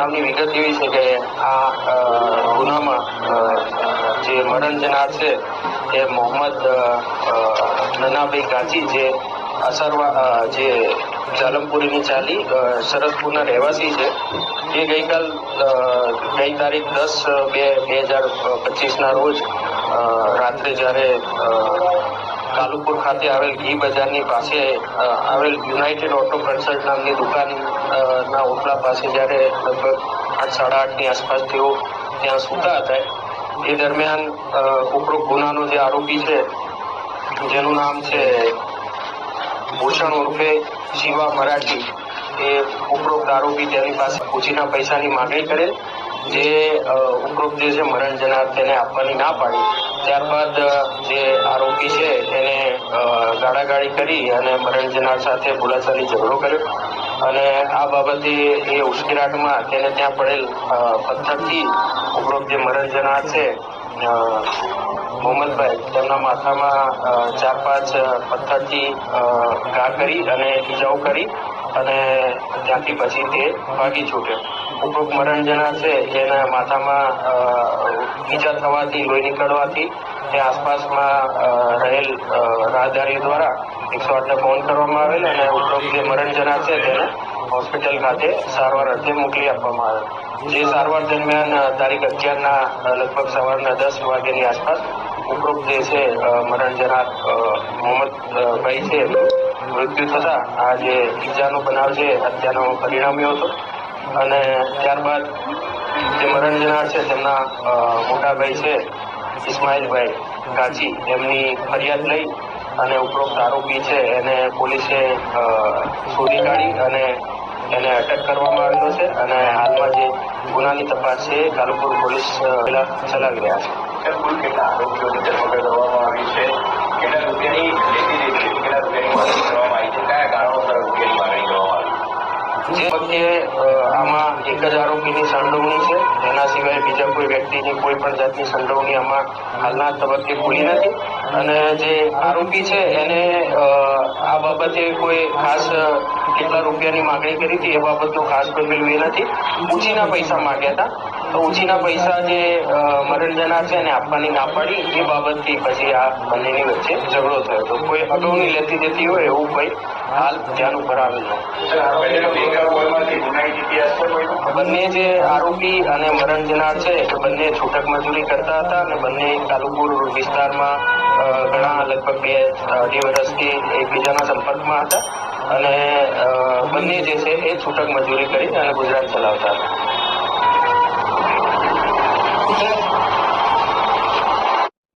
બનાવની વિગત એવી છે કે આ ગુનામાં જે મરણ જનાર છે એ મોહમ્મદ નનાભાઈ ગાંચી જે જે જાલમપુરીની ચાલી શરદપુરના રહેવાસી છે, એ ગઈ તારીખ 10/2/2025 રોજ રાત્રે જ્યારે કાલુપુર ખાતે આવેલ ઘી બજારની પાસે આવેલ યુનાઇટેડ ઓટો કન્સલ્ટ નામની દુકાન ના ઓટલા પાસે જ્યારે લગભગ 8-8:30 આસપાસ તેઓ ત્યાં સૂતા હતા, એ દરમિયાન ઉપરોક્ત ગુનાનો જે આરોપી છે જેનું નામ છે ભૂષણ ઉર્ફે શિવા મરાઠી, એ ઉપરોક્ત આરોપી તેની પાસે પૂછીના પૈસાની માંગણી કરેલ, જે ઉપરોક્ત જે છે મરણ જનાર તેને આપવાની ના પાડી. ત્યારબાદ જે આરોપી છે તેને ગાળાગાળી કરી અને મરણ જનાર સાથે બોલાચાલી ઝઘડો કર્યો અને આ બાબતે એ ઉશ્કેરાટમાં તેને ત્યાં પડેલ પથ્થરથી ઉપરોક્ત જે મરણ જનાર છે મોહમ્મદભાઈ, તેમના માથામાં 4-5 પથ્થરથી ઘા કરી અને ઈજાઓ કરી અને ત્યાંથી પછી તે ભાગી છૂટ્યો. ઉપરોક્ત મરણ જનાર છે જેના માથામાં ઈજા થવાથી, લોહી નીકળવાથી તે આસપાસમાં રહેલ રાહદારીઓ દ્વારા 108ને ફોન કરવામાં આવેલ અને ઉપરોક્ત જે મરણ જનાર છે તેને હોસ્પિટલ ખાતે સારવાર અર્થે મોકલી આપવામાં આવેલ. જે સારવાર દરમિયાન તારીખ 11ના લગભગ સવારના 10 વાગ્યાની આસપાસ ઉપરોક્ત જે છે મરણ જનાર મોહમ્મદભાઈ છે મૃત્યુ થતા આ જે ઈજાનો બનાવ છે હત્યાનો પરિણમ્યો હતો. અને ત્યારબાદ જે મરણ જનાર છે તેમના મોટાભાઈ છે ઇસ્માઇલભાઈ ગાંચી, એમની ફરિયાદ લઈ અને ઉપરોક્ત આરોપી છે એને પોલીસે શોધી કાઢી અને એને અટક કરવામાં આવેલો છે અને હાલમાં જે ગુનાની તપાસ છે કાલુપુર પોલીસ ચલાવી રહ્યા છે. કુલ કેટલા આરોપીઓની ધરપકડ કરવામાં આવી છે, કેટલા રૂપિયાની કેટલા રૂપિયાની મદદ કરવામાં આવી છે, કયા કારણોસર રૂપિયાની માંગણી કરવામાં આવી? જે વખતે આમાં એક જ આરોપીની સંડોવણી છે, એના સિવાય બીજા કોઈ વ્યક્તિની કોઈ પણ જાતની સંડોવણી આમાં હાલના તબક્કે ખુલી નથી. અને જે આરોપી છે એને આ બાબતે કોઈ ખાસ કેટલા રૂપિયાની માંગણી કરી હતી એ બાબતનું ખાસ કોઈ પેલું એ નથી. ઉછીના પૈસા માંગ્યા હતા, તો ઉછીના પૈસા જે મરણ જનાર છે એને આપવાની ના પાડી, એ બાબતથી પછી આ બંનેની વચ્ચે ઝઘડો થયો. તો કોઈ અગાઉની લેતી દેતી હોય એવું કોઈ હાલ ધ્યાન ઉપર આવેલ નથી. બંને જે આરોપી અને મરણ જનાર છે એ બંને છૂટક મજૂરી કરતા હતા અને બંને કાલુપુર વિસ્તારમાં ઘણા લગભગ 2-2.5 વર્ષથી એકબીજાના સંપર્કમાં હતા અને બંને જે છે એ છૂટક મજૂરી કરી અને ગુજરાત ચલાવતા હતા.